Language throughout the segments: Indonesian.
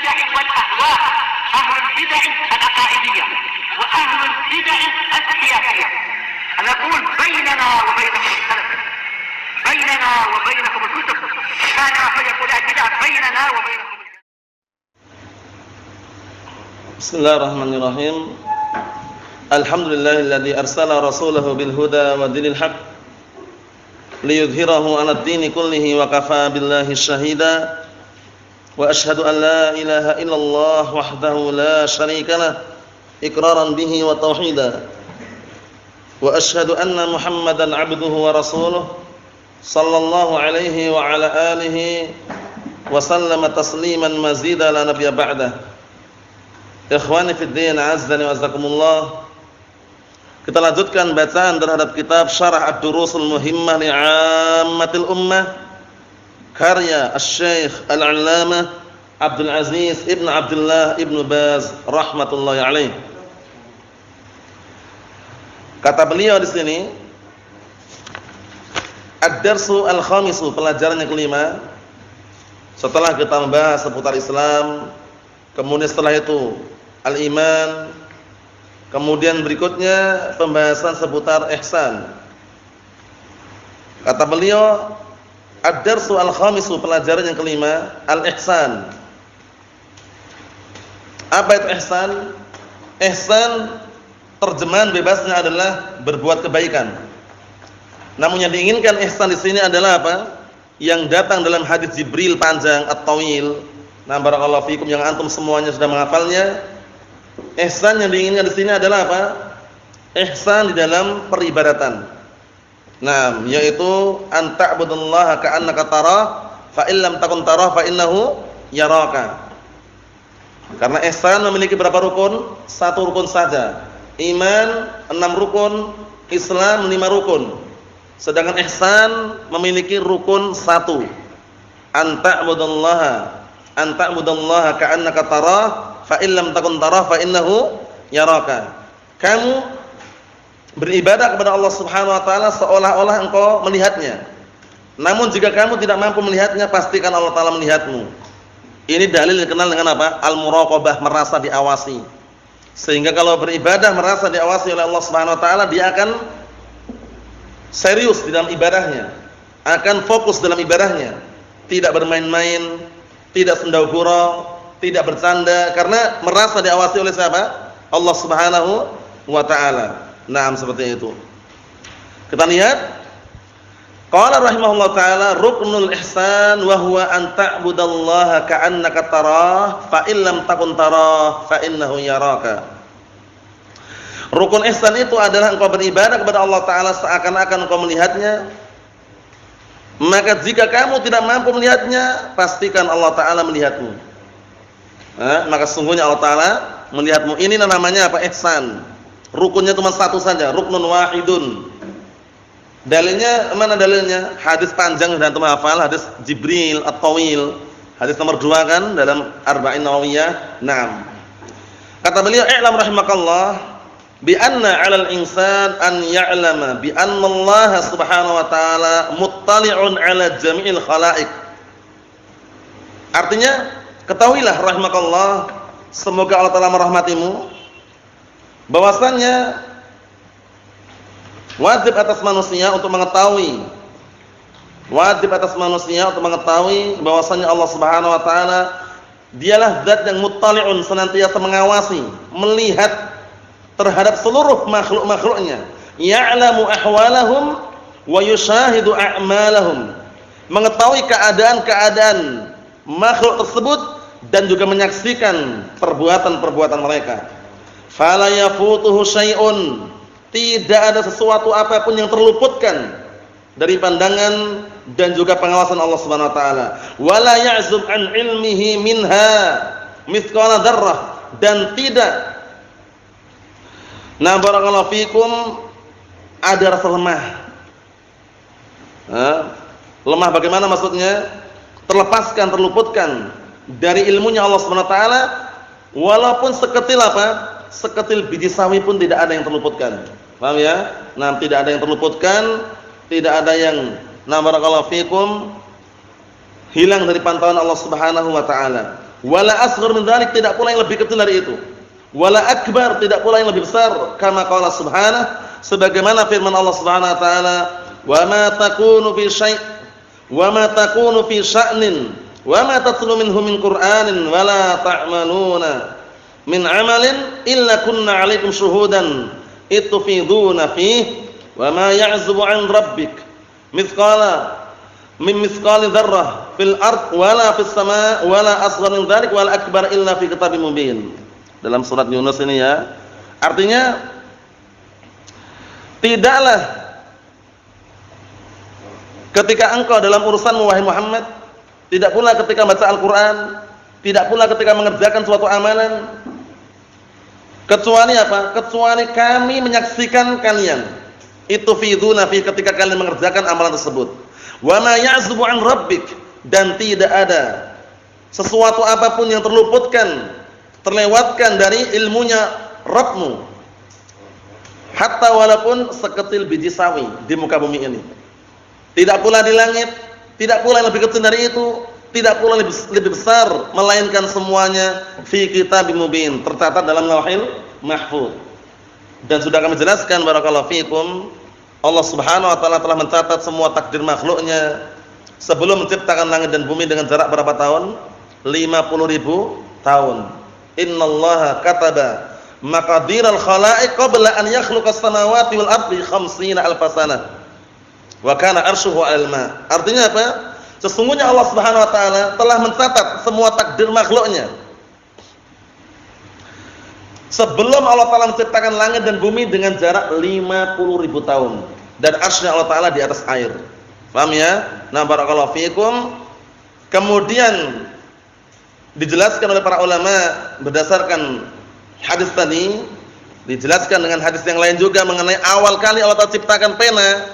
البدع والأهواء، أهل البدع العقائدية وأهل البدع السياسية. نقول بيننا وبينكم السلف، بيننا وبينكم الكتب، كان فيقول البدع بيننا وبينكم. بسم الله الرحمن الرحيم. الحمد لله الذي أرسل رسوله بالهدى ودين الحق ليظهره على الدين كله وكفى بالله شهيدا وأشهد أن لا إله إلا الله وحده لا شريك له إقرارا به وتوحيدا وأشهد أن محمدا عبده ورسوله صلى الله عليه وعلى آله وسلم تسليما مزيدا لا نبي بعده. Ikhwani fid din, azzani wa azakumullah. Kita lanjutkan bacaan terhadap kitab Syarah Ad-Durusul Muhimmah li 'Ammatil Ummah karya Asy-Syaikh Al-'Allamah Abdul Aziz Ibn Abdullah Ibn Baz rahmatullahi alaih. Kata beliau di sini, Ad-Darsu Al-Khamisu, pelajaran yang kelima. Setelah kita membahas seputar Islam, kemudian setelah itu al-iman, kemudian berikutnya pembahasan seputar ihsan. Kata beliau, ad-darsu al-khamisu, pelajaran yang kelima, al-ihsan. Apa itu ihsan? Ihsan terjemahan bebasnya adalah berbuat kebaikan. Namun yang diinginkan ihsan di sini adalah apa? Yang datang dalam hadis Jibril panjang at-tawil. Nah, barakallahu fikum yang antum semuanya sudah menghafalnya. Ihsan yang diinginkan di sini adalah apa? Ihsan di dalam peribadatan. Nah, yaitu an ta'budallaha ka'annaka tarah, fa illam takun tarah fa innahu yaraka. Karena ihsan memiliki berapa rukun? Satu rukun saja. Iman 6 rukun, Islam 5 rukun. Sedangkan ihsan memiliki rukun 1. An ta'budallaha ka'annaka tarah fa illam takun tarah fa innahu yaraka. Kamu beribadah kepada Allah Subhanahu wa taala seolah-olah engkau melihatnya. Namun jika kamu tidak mampu melihatnya, pastikan Allah taala melihatmu. Ini dalil dikenal dengan apa? Al-muraqabah, merasa diawasi. Sehingga kalau beribadah merasa diawasi oleh Allah Subhanahu wa taala, dia akan serius di dalam ibadahnya, akan fokus dalam ibadahnya, tidak bermain-main, tidak sendau-gurau, tidak bercanda, karena merasa diawasi oleh siapa? Allah Subhanahu wa taala. Naam, seperti itu. Kita lihat, qala rahimahullah taala, ruknul ihsan wa huwa an ta'budallaha ka'annaka tarah fa illam takun tarah fa innahu yaraka. Rukun ihsan itu adalah engkau beribadah kepada Allah taala seakan-akan engkau melihatnya. Maka jika kamu tidak mampu melihatnya, pastikan Allah taala melihatmu. Maka sungguhnya Allah taala melihatmu. Ini namanya apa? Ihsan. Rukunnya cuma satu saja, ruknun wahidun. Dalilnya mana dalilnya? Hadis panjang dan antum hafal, hadis Jibril at-tawil. Hadis nomor 2 kan dalam Arba'in Nawawiyah. Naam. Kata beliau, "I'lam rahimakallah bi anna 'alal insan an ya'lama bi anna Allah Subhanahu wa ta'ala muttali'un 'ala jami'il khalaiq." Artinya, ketahuilah rahimakallah, semoga Allah taala merahmatimu, bahwasannya wajib atas manusia untuk mengetahui, bahwasannya Allah Subhanahu wa taala dialah zat yang muttali'un, senantiasa mengawasi, melihat terhadap seluruh makhluk-makhluknya, ya'lamu ahwalahum wa yushahidu a'malahum, mengetahui keadaan-keadaan makhluk tersebut dan juga menyaksikan perbuatan-perbuatan mereka. Fala yafutuhu syai'un, tidak ada sesuatu apapun yang terluputkan dari pandangan dan juga pengawasan Allah Subhanahu wa taala. Wala ya'zub an ilmihi minha mithqala dzarrah, dan tidak, nah barakallahu fikum, ada rasa lemah. Lemah bagaimana maksudnya? Terlepaskan, terluputkan dari ilmunya Allah Subhanahu wa taala, walaupun seketil apa? Seketil biji sawi pun tidak ada yang terluputkan. Paham ya? Nah, tidak ada yang terluputkan, tidak ada yang, nah barakallahu fikum, hilang dari pantauan Allah Subhanahu wa taala. wala asghar min dzalik, tidak pula yang lebih kecil dari itu, wala akbar, tidak pula yang lebih besar. Kama qala subhanahu, sebagaimana firman Allah Subhanahu wa taala, wa ma takunu fi syai' wa ma takunu fi sya'nin wa ma tatlu minhu min qur'anin wa la ta'maluna min 'amalin illa kunna 'alaikum syuhudan itufiduna fihi wa ma ya'zubu 'an rabbik mithqala min mithqali dzarrah fil ard wala fis sama' wala asghar min dzalik wal akbar illa fi kitabim mubin. Dalam surat Yunus ini ya. Artinya tidaklah ketika engkau dalam urusanmu wahai Muhammad, tidak pula ketika baca Al-Qur'an, tidak pula ketika mengerjakan suatu amalan, kecuali apa? Kecuali kami menyaksikan kalian. Itu fiduna fi, ketika kalian mengerjakan amalan tersebut. Wa ma ya'zubu 'an rabbik, dan tidak ada sesuatu apapun yang terluputkan, terlewatkan dari ilmunya Rabbmu. Hatta walaupun seketil biji sawi di muka bumi ini. Tidak pula di langit, tidak pula yang lebih kecil dari itu, tidak pula lebih besar, melainkan semuanya fi kitabim mubin, tercatat dalam Lauhil Mahfuz. Dan sudah kami jelaskan barakallahu fikum, Allah Subhanahu wa taala telah mencatat semua takdir makhluknya sebelum menciptakan langit dan bumi dengan jarak berapa tahun? 50.000 tahun. Innallaha kataba maqadiral khalaiq qabla an yakhluqas samawati wal ardi 50 alf sanah. Wa kana arshuhu 'alal ma. Artinya apa? Sesungguhnya Allah Subhanahu wa taala telah mencatat semua takdir makhluknya sebelum Allah taala menciptakan langit dan bumi dengan jarak 50.000 tahun, dan arsy-Nya Allah taala di atas air. Paham ya? Nah, barakallahu fikum. Kemudian dijelaskan oleh para ulama berdasarkan hadis tadi, dijelaskan dengan hadis yang lain juga mengenai awal kali Allah taala ciptakan pena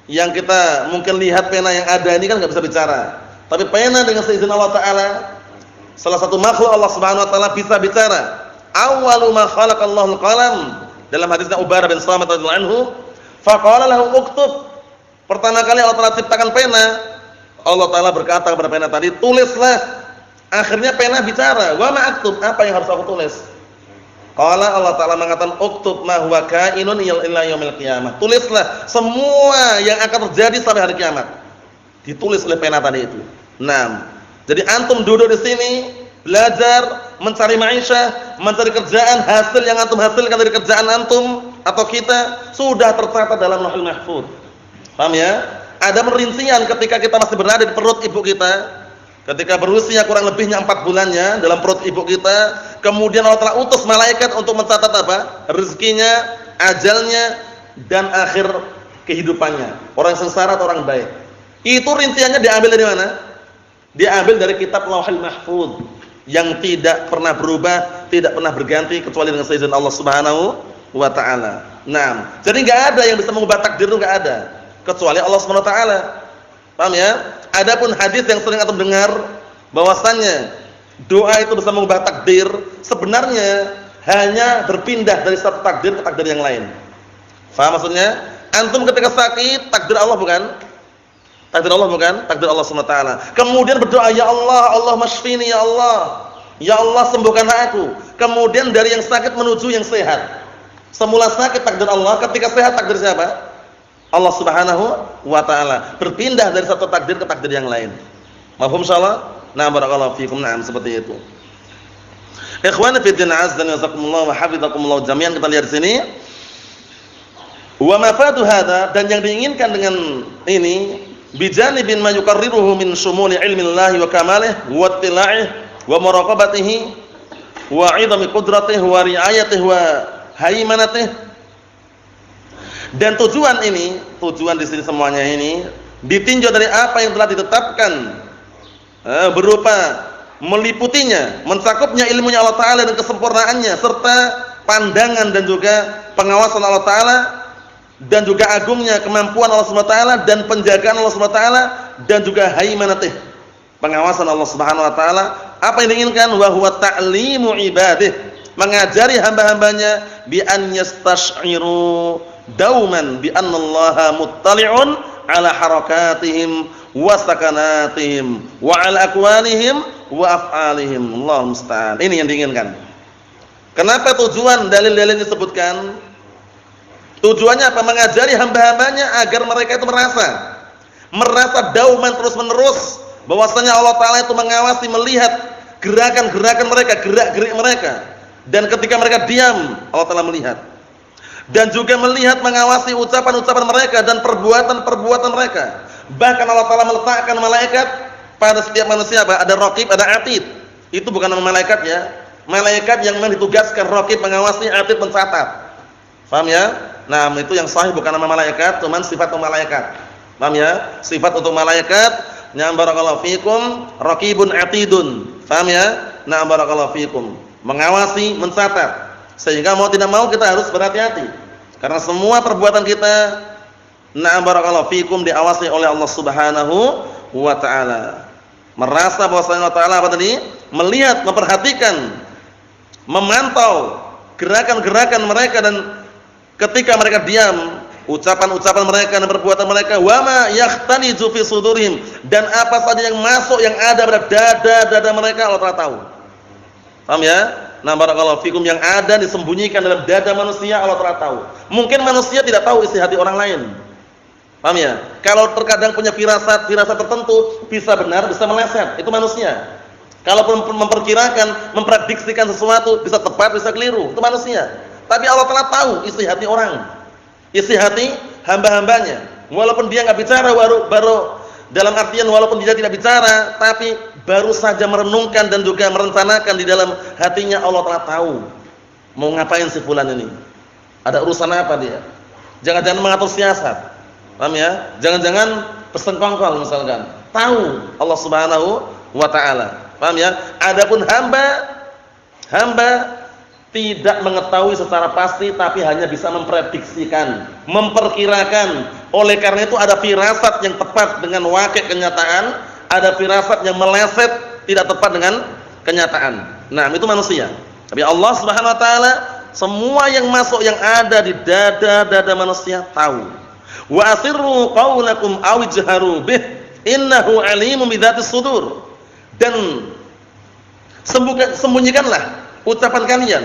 yang kita mungkin lihat, pena yang ada ini kan nggak bisa bicara, tapi pena dengan seizin Allah taala, salah satu makhluk Allah Subhanahu wa taala bisa bicara. Awwalu ma khalaqallahu al-qalam, dalam hadisnya Ubadah bin Samit radhiyallahu anhu, faqala lahu uktub. Pertama kali Allah taala ciptakan pena, Allah taala berkata kepada pena tadi, tulislah. Akhirnya pena bicara, wa ma aktub, apa yang harus aku tulis? Qala, Allah taala mengatakan, uktub ma huwa kainun ila yaumil qiyamah. Tulislah semua yang akan terjadi sampai hari kiamat. Ditulis oleh pena tadi itu. Nah, jadi antum duduk di sini belajar, mencari maisha, mencari kerjaan, hasil yang antum hasilkan dari kerjaan antum atau kita sudah tercatat dalam Lauhul Mahfuz. Paham ya? Ada perincian ketika kita masih berada di perut ibu kita. Ketika berusia kurang lebihnya 4 bulannya dalam perut ibu kita, kemudian Allah telah utus malaikat untuk mencatat apa? Rezekinya, ajalnya, dan akhir kehidupannya. Orang sengsara atau orang baik. Itu rinciannya diambil dari mana? Diambil dari kitab Lauhul Mahfuz yang tidak pernah berubah, tidak pernah berganti kecuali dengan seizin Allah Subhanahu wa taala. Nah, jadi enggak ada yang bisa mengubah takdir, itu enggak ada kecuali Allah Subhanahu wa taala. Paham ya? Adapun hadis yang sering antum dengar bahwasannya doa itu bisa mengubah takdir, sebenarnya hanya berpindah dari satu takdir ke takdir yang lain. Faham maksudnya? Antum ketika sakit, takdir Allah bukan? Takdir Allah bukan? Takdir Allah Subhanahu wa taala. Kemudian berdoa, ya Allah, Allahumma shfini ya Allah. Ya Allah, sembuhkanlah aku. Kemudian dari yang sakit menuju yang sehat. Semula sakit takdir Allah, ketika sehat takdir siapa? Allah Subhanahu wa taala. Berpindah dari satu takdir ke takdir yang lain. Mafhum insyaallah? Nah, barakallahu fikum. Naam, seperti itu. Ikhwani fi din, azza wa jazakumullah wa hafizakumullah jami'an. Kita lihat di sini. Wa mafadu hadza, dan yang diinginkan dengan ini bijanibin ma yuqarriruhu min shumuli ilmillahi wa kamalihi wa ittila'ihi wa muraqabatihi wa 'idami qudratihi wa ri'ayatihi wa haimanatihi. Dan tujuan ini, tujuan di sini semuanya ini ditinjau dari apa yang telah ditetapkan berupa meliputinya, mencakupnya ilmunya Allah taala dan kesempurnaannya, serta pandangan dan juga pengawasan Allah taala, dan juga agungnya kemampuan Allah Subhanahu wa taala dan penjagaan Allah Subhanahu wa taala, dan juga haimanatih, pengawasan Allah Subhanahu wa taala. Apa yang diinginkan? Wa huwa ta'limu ibadih, mengajari hamba-hambanya bi an yastash'iru dauman bi annallaha muttali'un ala harakatihim wa sakanatihim wa ala aqwalihim wa af'alihim. Allahu musta'an. Ini yang diinginkan. Kenapa tujuan dalil-dalil disebutkan? Tujuannya apa? Mengajari hamba-hambanya agar mereka itu merasa dauman terus-menerus bahwasanya Allah Ta'ala itu mengawasi, melihat gerakan-gerakan mereka, gerak-gerik mereka. Dan ketika mereka diam, Allah Ta'ala melihat. Dan juga melihat, mengawasi ucapan-ucapan mereka dan perbuatan-perbuatan mereka. Bahkan Allah Ta'ala meletakkan malaikat pada setiap manusia, apa? Ada raqib, ada atid. Itu bukan nama malaikat ya. Malaikat yang memang ditugaskan, raqib mengawasi, atid mencatat. Paham ya? Nah, itu yang sahih bukan nama malaikat, cuman sifat untuk malaikat. Paham ya? Sifat untuk malaikat, na'am barakallahu fikum, raqibun atidun. Paham ya? Na'am barakallahu fikum. Mengawasi, mencatat. Sehingga mau tidak mau kita harus berhati-hati. Karena semua perbuatan kita, na'am barakallahu fikum, diawasi oleh Allah Subhanahu wa ta'ala. Merasa bahwasanya Allah Ta'ala apa tadi? Melihat, memperhatikan, memantau gerakan-gerakan mereka, dan ketika mereka diam, ucapan-ucapan mereka dan perbuatan mereka, wa ma yahtanizu fi sudurihim, dan apa saja yang masuk, yang ada pada dada-dada mereka, Allah Ta'ala tahu. Paham ya? Nah, barakallahu fikum, yang ada disembunyikan dalam dada manusia Allah Ta'ala tahu. Mungkin manusia tidak tahu isi hati orang lain. Paham ya? Kalau terkadang punya firasat tertentu, bisa benar, bisa meleset, itu manusia. Kalau memperkirakan, memprediksikan sesuatu, bisa tepat, bisa keliru, itu manusia. Tapi Allah Ta'ala tahu isi hati orang, isi hati hamba-hambanya. Walaupun dia nggak bicara, baru dalam artian walaupun dia tidak bicara, tapi baru saja merenungkan dan juga merencanakan di dalam hatinya, Allah Ta'ala tahu mau ngapain si fulan ini, ada urusan apa dia. Jangan-jangan mengatur siasat. Paham ya? Jangan-jangan pesen kongkol misalkan. Tahu Allah Subhanahu wa ta'ala. Paham ya? Adapun hamba tidak mengetahui secara pasti, tapi hanya bisa memprediksikan, memperkirakan. Oleh karena itu ada firasat yang tepat dengan wakil kenyataan, ada firasat yang meleset tidak tepat dengan kenyataan. Nah, itu manusia. Tapi Allah Subhanahu wa ta'ala semua yang masuk, yang ada di dada-dada manusia tahu. Wa asirru qaulakum aw ijharu bih innahu alimun bidzatis sudur. Dan sembunyikanlah ucapan kalian,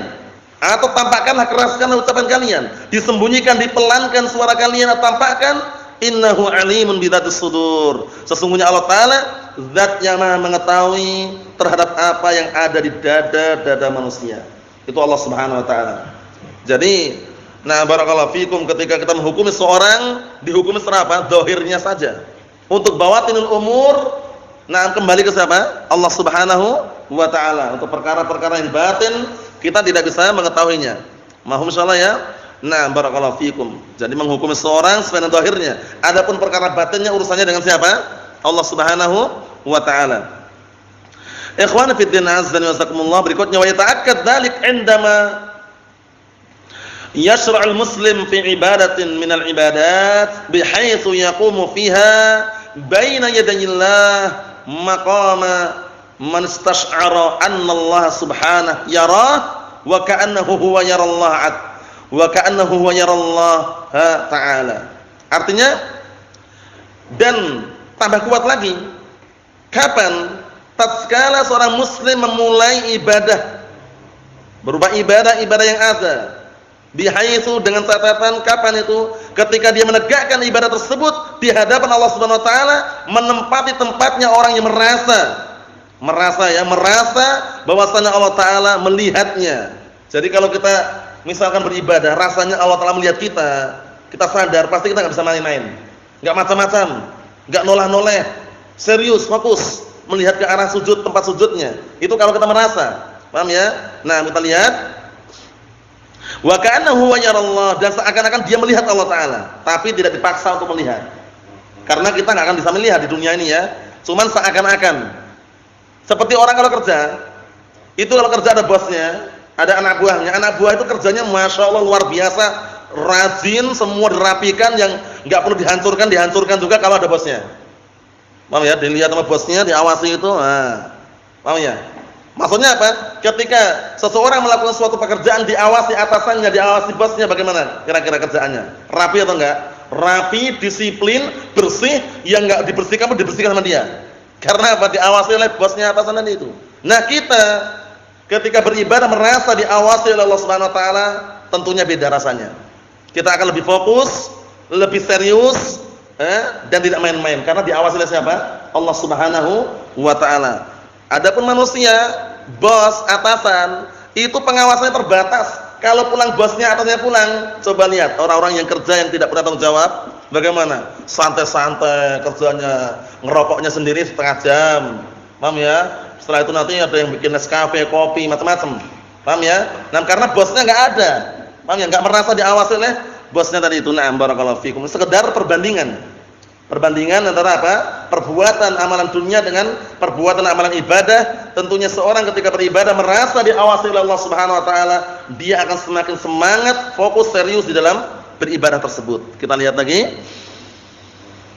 atau tampakkanlah, keraskanlah ucapan kalian, disembunyikan, dipelankan suara kalian, atau tampakkan, innahu alimun bidzatis sudur. Sesungguhnya Allah Ta'ala zat yang Maha mengetahui terhadap apa yang ada di dada-dada manusia. Itu Allah Subhanahu wa ta'ala. Jadi, nah barakallahu fikum, ketika kita menghukumi seorang, dihukumi secara apa? Zahirnya saja. Untuk bawatinul umur, nah kembali ke siapa? Allah Subhanahu wa ta'ala. Untuk perkara-perkara yang batin, kita tidak bisa mengetahuinya. Mahum insyaallah ya. Nah barakallahu fikum. Jadi menghukumi seorang sesuai dengan zahirnya. Adapun perkara batinnya urusannya dengan siapa? Allah Subhanahu wa ta'ala. Ikhwan fi din azza wa jazakumullah, berikutnya wa yata'akkad dzalik indama yashra'ul muslim fi ibadatin minal ibadat bihaitsu yaqumu fiha baina yadayillah maqama man istash'ara anna Allah subhanahu yarah wa ka'annahu huwa yarallah wa ka'annahu huwa yarallah ta'ala. Artinya, dan tambah kuat lagi, kapan tatkala seorang muslim memulai ibadah berupa ibadah yang ada, bihaitsu, dengan catatan kapan itu? Ketika dia menegakkan ibadah tersebut di hadapan Allah Subhanahu wa taala, menempati tempatnya orang yang merasa bahwasanya Allah Taala melihatnya. Jadi kalau kita misalkan beribadah, rasanya Allah Taala melihat kita sadar, pasti kita nggak bisa main-main, nggak macam-macam, nggak noleh-noleh, serius, fokus melihat ke arah sujud, tempat sujudnya. Itu kalau kita merasa, paham ya? Nah, kita lihat, wa ka'annahu yarallah, dan seakan-akan dia melihat Allah Taala, tapi tidak dipaksa untuk melihat. Karena kita nggak akan bisa melihat di dunia ini ya, cuman seakan-akan. Seperti orang kalau kerja, itu kalau kerja ada bosnya, ada anak buahnya. Anak buah itu kerjanya masya Allah luar biasa, rajin, semua dirapikan, yang nggak perlu dihancurkan juga kalau ada bosnya. Paham ya? Dilihat sama bosnya, diawasi itu. Nah, paham ya? Maksudnya apa? Ketika seseorang melakukan suatu pekerjaan, diawasi atasannya, diawasi bosnya, bagaimana kira-kira kerjaannya? Rapi atau enggak? rapi, disiplin, bersih, yang enggak dibersihkan pun dibersihkan sama dia. Karena apa? Diawasi oleh bosnya atasan tadi itu. Nah, kita ketika beribadah merasa diawasi oleh Allah Subhanahu wa taala, tentunya beda rasanya. Kita akan lebih fokus, lebih serius, dan tidak main-main karena diawasi oleh siapa? Allah Subhanahu wa taala. Adapun manusia, bos, atasan, itu pengawasannya terbatas. Kalau pulang bosnya, atasnya pulang, coba lihat orang-orang yang kerja yang tidak punya tanggung jawab, bagaimana? Santai-santai kerjanya, ngerokoknya sendiri setengah jam. Paham ya? Setelah itu nanti ada yang bikin Nescafe, kopi, macam-macam. Paham ya? Nah, karena bosnya enggak ada. Paham ya? Enggak merasa diawasi oleh bosnya tadi itu. Na'am barakallahu fikum. Sekedar perbandingan. Perbandingan antara apa? Perbuatan amalan dunia dengan perbuatan amalan ibadah. Tentunya seorang ketika beribadah merasa diawasi oleh Allah Subhanahu wa taala, dia akan semakin semangat, fokus, serius di dalam beribadah tersebut. Kita lihat lagi.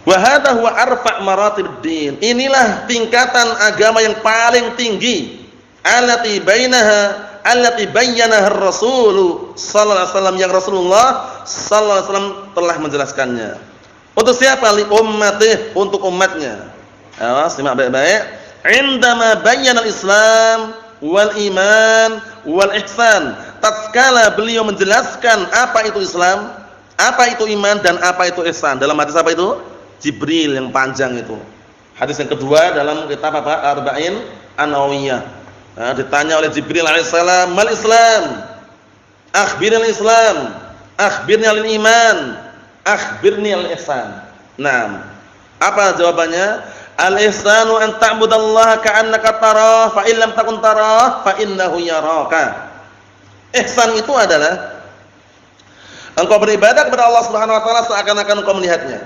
Wa hadha huwa arfa' maratibid din. Inilah tingkatan agama yang paling tinggi. Allati bayyanaha ar-rasul sallallahu alaihi wasallam, yang Rasulullah sallallahu alaihi wasallam telah menjelaskannya. Untuk siapa? Li ummatih, untuk umatnya. Awas, simak baik-baik. Indama bayyana al-Islam wal iman wal ihsan. Tatkala beliau menjelaskan apa itu Islam, apa itu iman, dan apa itu ihsan. Dalam hadis apa itu? Jibril yang panjang itu. Hadis yang kedua dalam kitab apa? Arba'in An-Nawawiyah. Nah, ditanya oleh Jibril alaihissalam, "Mal Islam?" "Akhbirni al-Islam." "Akhbirni al-iman." "Akhbirni al-ihsan." Nah, apa jawabannya? Al-ihsanu an ta'budallaha ka'annaka tarah, fa in lam takun tarah fa innahu yaraka. Ihsan itu adalah engkau beribadah kepada Allah Subhanahu wa taala seakan-akan engkau melihatnya.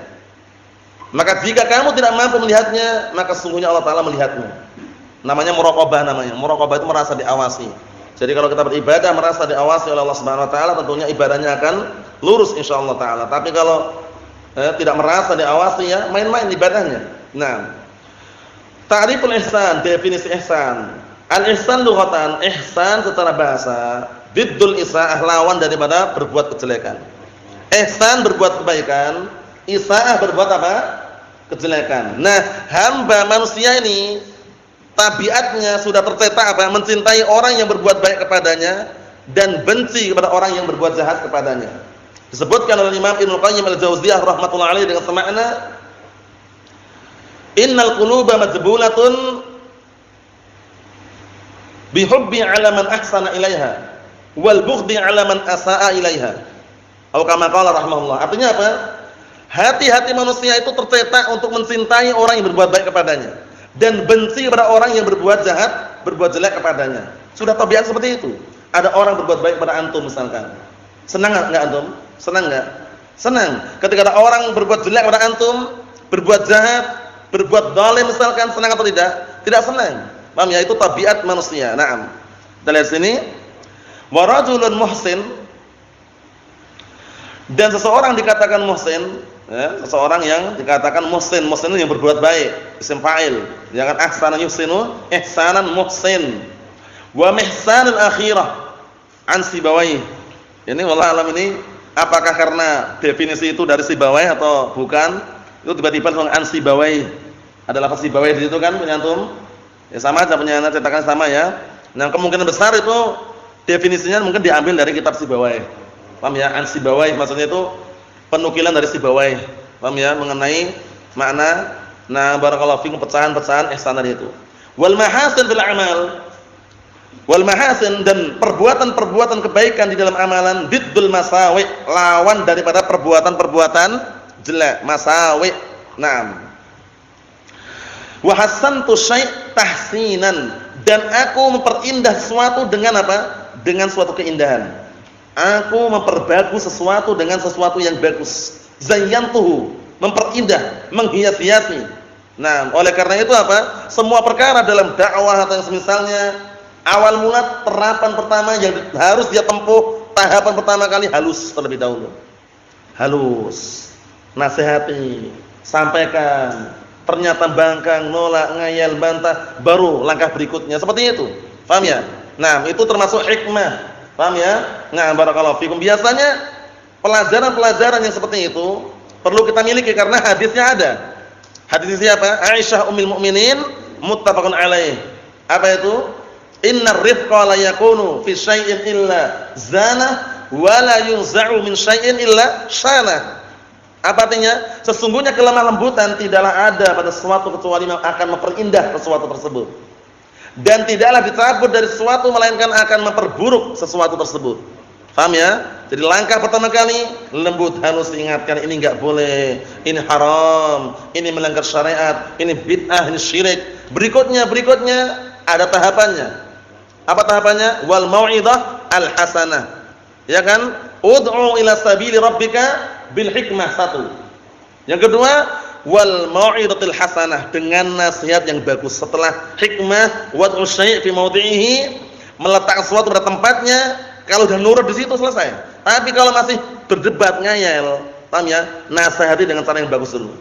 Maka jika kamu tidak mampu melihatnya, maka sesungguhnya Allah taala melihatmu. Namanya muraqabah namanya. Muraqabah itu merasa diawasi. Jadi kalau kita beribadah merasa diawasi oleh Allah Subhanahu wa taala, tentunya ibadahnya akan lurus insyaallah taala. Tapi kalau tidak merasa diawasi, ya main-main ibadahnya. Nah, ta'riful ihsan, definisi ihsan. Al-ihsan lughatan, ihsan secara bahasa, diddul isaah, lawan daripada berbuat kejelekan. Ihsan berbuat kebaikan, isaah berbuat apa? Kejelekan. Nah, hamba manusia ini tabiatnya sudah tercetak apa? Mencintai orang yang berbuat baik kepadanya dan benci kepada orang yang berbuat jahat kepadanya. Disebutkan oleh Imam Ibnu Qayyim al-Jauziyah rahimatullah alaihi dengan semakna, innal quluba majbulatun bihubbi 'ala man ahsana ilaiha wal bughdi 'ala man asaa ilaiha. Atau kama qala rahimahullah. Artinya apa? Hati-hati manusia itu tercetak untuk mencintai orang yang berbuat baik kepadanya dan benci kepada orang yang berbuat jahat, berbuat jelek kepadanya. Sudah tabiat seperti itu. Ada orang berbuat baik pada antum misalkan. Senang enggak antum? Senang enggak? Senang. Ketika ada orang berbuat jelek pada antum, berbuat jahat, berbuat zalim misalkan, senang atau tidak? Tidak senang. Paham ya? Itu tabiat manusia. Naam. Kita lihat sini. Wa rajulun muhsin, dan seseorang dikatakan muhsin, ya, seseorang yang dikatakan muhsin. Muhsin itu yang berbuat baik, isim fa'il. Jangan ahsana yuhsinu, ihsanan muhsin. Wa mihsanul akhirah an Sibawayh. Ini wallah alam ini apakah karena definisi itu dari Sibawayh atau bukan? Itu tiba-tiba langsung an Sibawayh. Ada lafaz Sibawayh di situ kan punya antum? Ya sama aja, punya anak cetakan sama ya. Nah, kemungkinan besar itu definisinya mungkin diambil dari kitab Sibawayh. Paham ya? An Sibawayh maksudnya itu penukilan dari Sibawayh. Paham ya? Mengenai makna barakallahu fikum pecahan-pecahan ihsan tadi itu. Wal mahasin fil a'mal. Wal mahasin, dan perbuatan-perbuatan kebaikan di dalam amalan, diddul masawi, lawan daripada perbuatan-perbuatan jelek, masawi. Naam. Wa hasantu syai' tahsinan, dan aku memperindah sesuatu dengan apa? Dengan suatu keindahan. Aku memperbagus sesuatu dengan sesuatu yang bagus. Zayyantuhu, memperindah, menghias-hiasi. Nah, oleh karena itu apa? Semua perkara dalam dakwah atau yang semisalnya, awal mula terapan pertama yang harus dia tempuh, tahapan pertama kali halus terlebih dahulu. Halus. Nasihati, sampaikan, ternyata bangkang, nolak, ngayal, bantah, baru langkah berikutnya. Seperti itu. Paham ya? Nah, itu termasuk hikmah. Paham ya? Nah, barakallahu fikum. Biasanya pelajaran-pelajaran yang seperti itu, Perlu kita miliki karena hadisnya ada. Hadis siapa? Aisyah ummul mukminin, muttafaqun alaih. Apa itu? Innar rifqa la yakunu fi syai'in illa zanah wa la yunza'u min syai'in illa syanah. Apa artinya? Sesungguhnya kelemah lembutan tidaklah ada pada sesuatu kecuali akan memperindah sesuatu tersebut. Dan tidaklah dicabut dari sesuatu melainkan akan memperburuk sesuatu tersebut. Paham ya? Jadi langkah pertama kali lembut halus diingatkan ini enggak boleh, ini haram, ini melanggar syariat, ini bid'ah, ini syirik. Berikutnya ada tahapannya. Apa tahapannya? Wal mau'izah al hasanah. Ya kan? Ud'u ila sabili rabbika bil hikmah, satu. Yang kedua, wal mau'izatil hasanah, dengan nasihat yang bagus. Setelah hikmah, wad'u syai' fi mawdi'ihi, meletakkan sesuatu pada tempatnya. Kalau sudah nurut di situ selesai. Tapi kalau masih berdebat ngayal, paham ya? Nasihati dengan cara yang bagus dulu.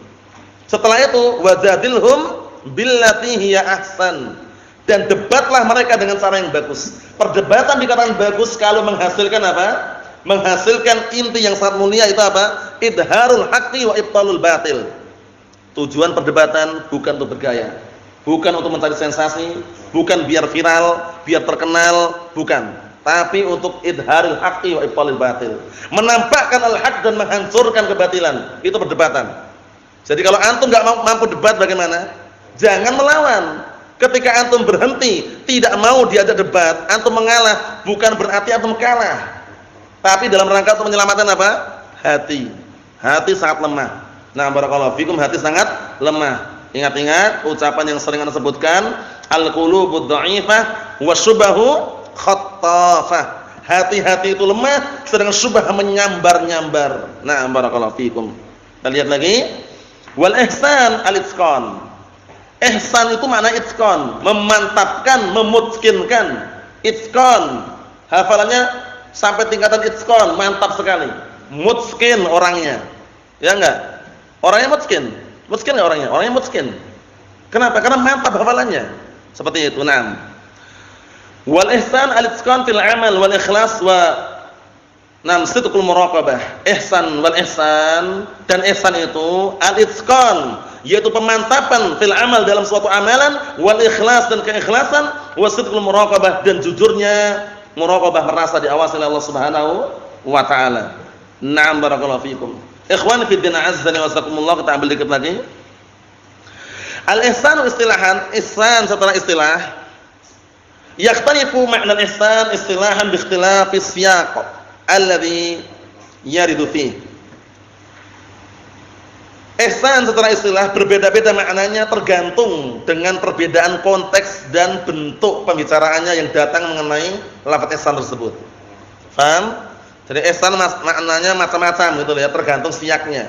Setelah itu, wajadilhum billati hiya ahsan. Dan debatlah mereka dengan cara yang bagus. Perdebatan dikatakan bagus kalau menghasilkan apa? Menghasilkan inti yang sangat mulia, itu apa? Idharul haqqi wa ibtalul batil. Tujuan perdebatan bukan untuk bergaya, bukan untuk mencari sensasi, bukan biar viral, biar terkenal, bukan. Tapi untuk idharul haqqi wa ibtalul batil. Menampakkan al-haq dan menghancurkan kebatilan. Itu perdebatan. Jadi kalau antum enggak mampu debat bagaimana? Jangan melawan. Ketika antum berhenti, tidak mau diajak debat, antum mengalah, bukan berarti antum kalah. Tapi dalam rangka untuk menyelamatkan apa? Hati. Hati sangat lemah. Nah, barakallahu fikum, hati sangat lemah. Ingat-ingat ucapan yang sering Anda sebutkan, al-qulubud dha'ifah wasyubahu khattafah. Hati-hati itu lemah, sedang syubhah menyambar-nyambar. Nah, barakallahu fikum. Kita lihat lagi. Wal ihsan al-itqan. Ihsan itu makna itqan, memantapkan, memutskinkan. Itqan, hafalannya sampai tingkatan itqan, mantap sekali. Mutskin orangnya. Ya enggak? Orangnya mutskin. Mutskin enggak orangnya? Orangnya mutskin. Kenapa? Karena mantap hafalannya. Seperti itu. Naam. Wal ihsan al-itqan fil amal wal ikhlas wa sidqul muraqabah. Ihsan wal ihsan, dan ihsan itu al-itqan, yaitu pemantapan fil amal dalam suatu amalan, wal ikhlas dan keikhlasan, wa sidqul muraqabah, dan jujurnya muraqabah, merasa diawasi oleh Allah Subhanahu wa taala. Na'am, barakallahu fikum. Ikhwani fi din, azzani wa sakumullah. Kita ambil dikit lagi. Al-ihsan istilahan, ihsan setelah istilah, yakhtalifu ma'na al-ihsan istilahan bi ikhtilafi siyaq alladhi yaridu fihi. Ihsan setelah istilah berbeda-beda maknanya tergantung dengan perbedaan konteks dan bentuk pembicaraannya yang datang mengenai lafaz ihsan tersebut. Paham? Jadi ihsan maknanya macam-macam gitu ya, tergantung siaknya.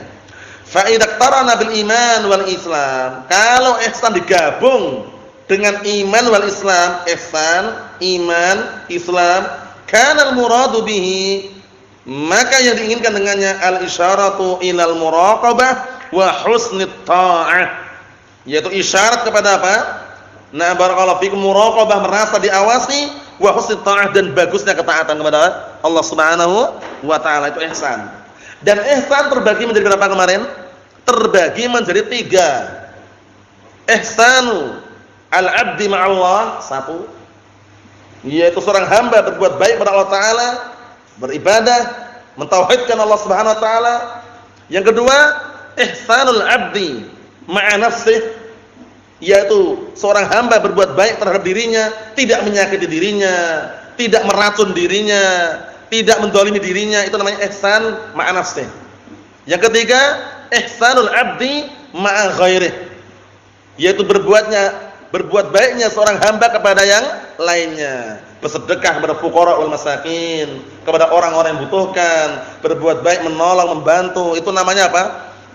Fa idza qarana bil iman wal islam, kalau ihsan digabung dengan iman wal islam, ihsan, iman, islam, kana al muradu bihi, maka yang diinginkan dengannya al isyaratu ilal muraqabah wa husnit ta'ah, yaitu isyarat kepada apa? Nah, barakallahu fikum, muraqabah, merasa diawasi, wa husnit ta'ah, dan bagusnya ketaatan kepada Allah Subhanahu wa taala, itu ihsan. Dan ihsan terbagi menjadi berapa kemarin? Terbagi menjadi 3. Ihsanu al-'abdi ma'allah, 1, yaitu seorang hamba berbuat baik kepada Allah taala, beribadah, mentauhidkan Allah Subhanahu wa taala. Yang kedua, ihsanul 'abdi ma'a nafsih, yaitu seorang hamba berbuat baik terhadap dirinya, tidak menyakiti dirinya, tidak meracun dirinya, tidak menzalimi dirinya, itu namanya ihsan ma'a nafsih. Yang ketiga, ihsanul 'abdi ma'a ghairih, yaitu berbuat baiknya seorang hamba kepada yang lainnya, bersedekah kepada fuqara wal masakin, kepada orang-orang yang membutuhkan, berbuat baik, menolong, membantu, itu namanya apa?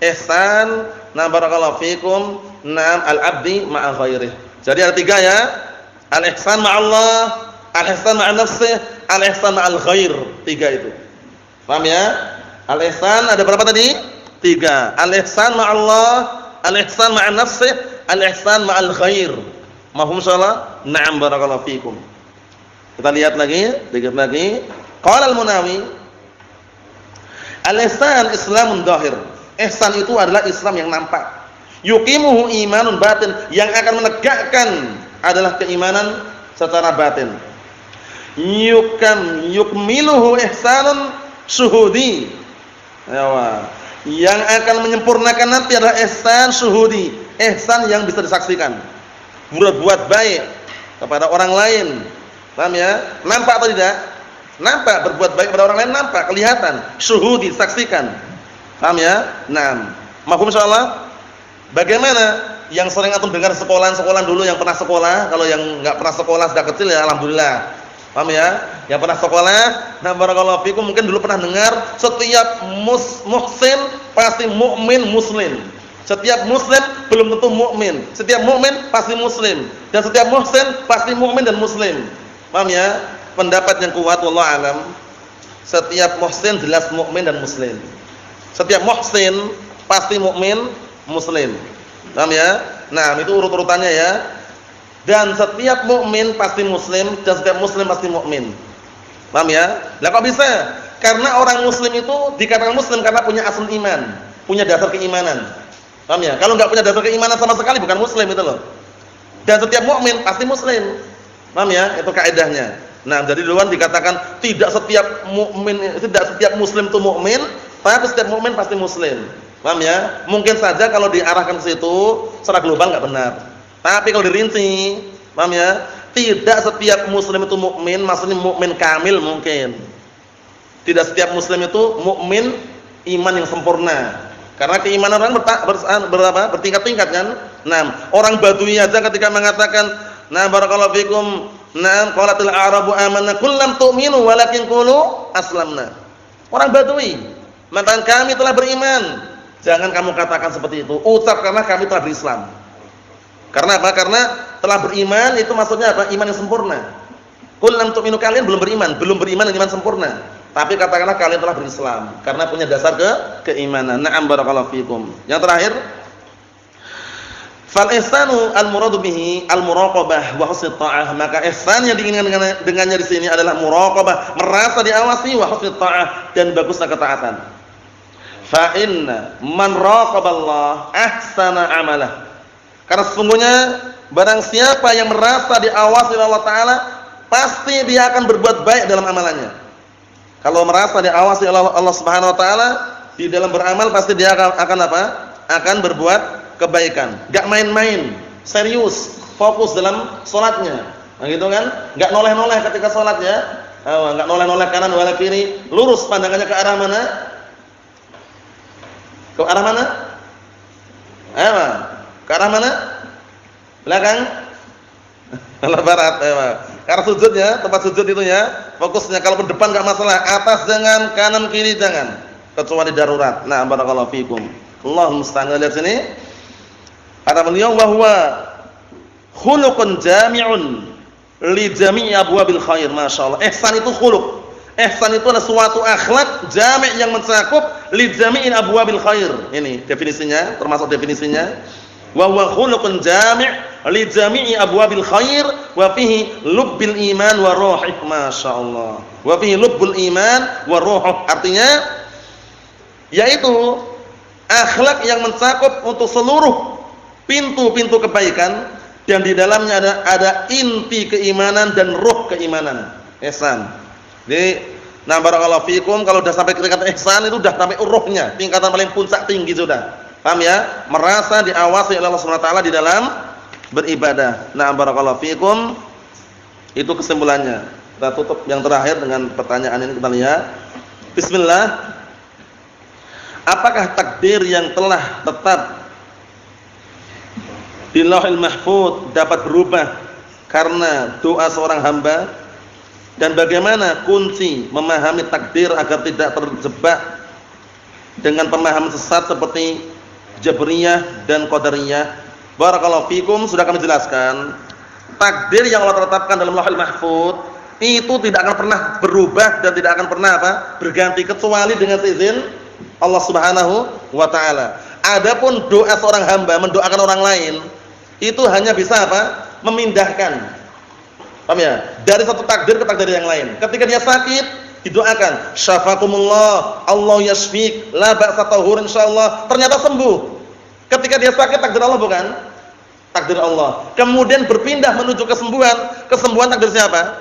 Ihsan. Nah, barakallahu fikum. Naam, al-'abdi ma'a ghairih. Jadi ada 3 ya. Al-ihsan ma'allah, al-ihsan ma'a nafsih, al-ihsan ma'al ghair. 3 itu. Paham ya? Al-ihsan ada berapa tadi? 3. Al-ihsan ma'allah, al-ihsan ma'a nafsih, al-ihsan ma'al ghair. Mafhum insyaallah? Na'am, barakallahu fikum. Kita lihat lagi, dikit lagi. Qala al-Munawi, al-ihsan islamun dhahir. Ihsan itu adalah Islam yang nampak. Yuqimuhu imanun batin, yang akan menegakkan adalah keimanan secara batin. Yukmiluhu ihsanun syuhudi. Yang akan menyempurnakan nanti adalah ihsan syuhudi, ihsan yang bisa disaksikan. Berbuat baik kepada orang lain. Paham ya? Nampak atau tidak? Nampak, berbuat baik kepada orang lain nampak, kelihatan. Syuhudi, saksikan. Paham ya? Naam. Mafhum insyaallah? Bagaimana yang sering antum dengar sekolah-sekolah dulu yang pernah sekolah, kalau yang enggak pernah sekolah sejak kecil ya alhamdulillah. Paham ya? Yang pernah sekolah, nah barakallahu fikum mungkin dulu pernah dengar setiap muhsin pasti mukmin muslim. Setiap muslim belum tentu mukmin. Setiap mukmin pasti muslim dan setiap muhsin pasti mukmin dan muslim. Paham ya? Pendapat yang kuat wallahu alam, setiap muhsin jelas mukmin dan muslim. Setiap muhsin pasti mukmin, muslim. Paham ya? Nah, itu urut-urutannya ya. Dan setiap mukmin pasti muslim dan setiap muslim pasti mukmin. Paham ya? Lah kok bisa? Karena orang muslim itu dikatakan muslim karena punya asal iman, punya dasar keimanan. Paham ya? Kalau enggak punya dasar keimanan sama sekali bukan muslim itu loh. Dan setiap mukmin pasti muslim. Paham ya? Itu kaidahnya. Nah, jadi duluan dikatakan tidak setiap mukmin, tidak setiap muslim itu mukmin, tapi setiap mukmin pasti muslim. Paham ya? Mungkin saja kalau diarahkan ke situ secara global enggak benar. Tapi kalau dirinci, paham ya? Tidak setiap muslim itu mukmin, maksudnya mukmin kamil mungkin. Tidak setiap muslim itu mukmin iman yang sempurna. Karena keimanan orang bertingkat-tingkat kan? Nah, orang Badui aja ketika mengatakan, "Nah barakallahu fikum, nah qalatil a'rabu amanna qul lam tu'minu walakin qulu aslamna." Orang Badui mengatakan kami telah beriman. Jangan kamu katakan seperti itu. Ucap karena kami telah berislam. Karena apa? Karena telah beriman itu maksudnya apa? Iman yang sempurna. Qul lam tu'minu, kalian belum beriman dengan iman sempurna. Tapi katakanlah kalian telah berislam karena punya dasar keimanan. Na'am barakallahu fikum. Yang terakhir, fal ihsanu al-muradu bihi al-muraqabah wa husnul ta'ah. Maka ihsan yang diinginkan dengannya di sini adalah muraqabah, merasa diawasi, wa husnul ta'ah, dan bagusnya ketaatan. Fa inna man raqaballah ahsana amalah. Karena sesungguhnya barang siapa yang merasa diawasi oleh Allah Ta'ala, pasti dia akan berbuat baik dalam amalannya. Kalau merasa diawasi oleh Allah Subhanahu Wa Ta'ala di dalam beramal, pasti dia akan apa? Akan berbuat kebaikan. Gak main-main, serius, fokus dalam sholatnya. Nah gitu kan? Gak noleh-noleh ketika sholatnya. Gak noleh-noleh kanan wala kiri. Lurus pandangannya ke arah mana? Ke arah mana? Ke arah mana? Belakang? Arah barat. Karena sujudnya, tempat sujud itu ya, fokusnya kalau ke depan enggak masalah, atas jangan, kanan kiri jangan, kecuali darurat. Nah, barakallahu fikum. Allahumma musta'an. Lihat sini. Kata beliau bahwa khuluqun jami'un li jami'i abwabil khair. Masyaallah. Ihsan itu khuluq. Ihsan itu adalah suatu akhlak jami' yang mencakup li jami'i abwabil khair. Ini definisinya, termasuk definisinya. Wa huwa khuluqun jami' li jami'i abwabil khair wa fihi lubbil iman wa ruhih. Masyaallah. Wa fihi lubbul iman wa ruhih. Artinya yaitu akhlak yang mencakup untuk seluruh pintu-pintu kebaikan, dan di dalamnya ada inti keimanan dan ruh keimanan. Ihsan. Jadi, nah barakallahu fikum, kalau sudah sampai tingkatan ihsan itu sudah sampai ruhnya, tingkatan paling puncak tinggi sudah. Paham ya? Merasa diawasi oleh Allah Subhanahu wa taala di dalam beribadah. Nah barakallahu fikum. Itu kesimpulannya. Kita tutup yang terakhir dengan pertanyaan ini, kita lihat. Bismillah. Apakah takdir yang telah tetap di Lauhul Mahfuz dapat berubah karena doa seorang hamba? Dan bagaimana kunci memahami takdir agar tidak terjebak dengan pemahaman sesat seperti Jabriyah dan Qadariyah? Barakallahu fikum. Sudah kami jelaskan, takdir yang Allah tetapkan dalam Lauhul Mahfuz itu tidak akan pernah berubah dan tidak akan pernah berganti kecuali dengan izin Allah Subhanahu wa taala. Adapun doa seorang hamba mendoakan orang lain itu hanya bisa memindahkan. Paham ya? Dari satu takdir ke takdir yang lain. Ketika dia sakit, didoakan, syafakumullah, Allah yashfik, la ba'sa tahur insyaallah. Ternyata sembuh. Ketika dia sakit takdir Allah bukan? Takdir Allah. Kemudian berpindah menuju kesembuhan. Kesembuhan takdir siapa?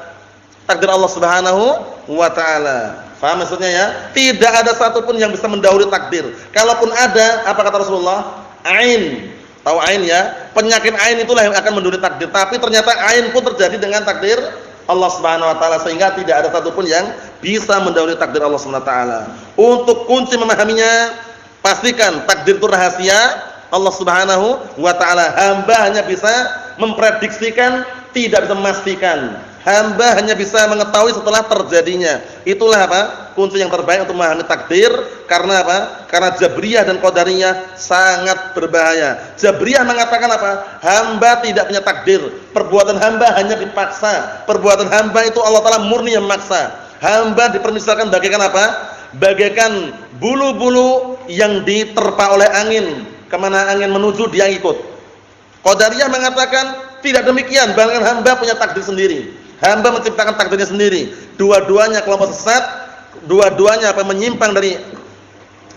Takdir Allah Subhanahu wa taala. Faham maksudnya ya? Tidak ada satupun yang bisa mendahului takdir. Kalaupun ada, apa kata Rasulullah? Ain. Tahu ain ya? Penyakit ain itulah yang akan mendahului takdir. Tapi ternyata ain pun terjadi dengan takdir Allah Subhanahu wa taala, sehingga tidak ada satupun yang bisa mendahului takdir Allah Subhanahu wa taala. Untuk kunci memahaminya, pastikan takdir itu rahasia Allah Subhanahu wa taala. Hamba hanya bisa memprediksikan, tidak bisa memastikan. Hamba hanya bisa mengetahui setelah terjadinya. Itulah apa? Kunci yang terbaik untuk memahami takdir. Karena apa? Karena Jabriyah dan Qadariyah sangat berbahaya. Jabriyah mengatakan apa? Hamba tidak punya takdir. Perbuatan hamba hanya dipaksa. Perbuatan hamba itu Allah taala murni yang memaksa. Hamba dipermisalkan bagaikan apa? Bagaikan bulu-bulu yang diterpa oleh angin. Kemana angin menuju dia ikut. Qadariyah mengatakan tidak demikian, bahkan hamba punya takdir sendiri. Hamba menciptakan takdirnya sendiri. Dua-duanya kelompok sesat, dua-duanya menyimpang dari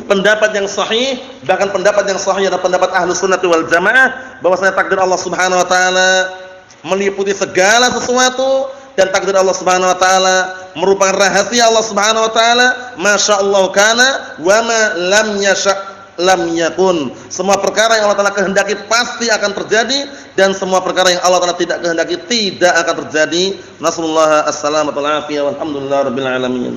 pendapat yang sahih. Bahkan pendapat yang sahih adalah pendapat Ahlus Sunnah wal Jamaah, bahwasanya takdir Allah Subhanahu wa taala meliputi segala sesuatu, dan takdir Allah Subhanahu wa taala merupakan rahasia Allah Subhanahu wa taala. Masyaallah kana wa ma lam yasha' lam yakun. Semua perkara yang Allah Taala kehendaki pasti akan terjadi, dan semua perkara yang Allah Taala tidak kehendaki tidak akan terjadi. Nasallallahu as-salamata wal afiyah walhamdulillahirabbil alamin.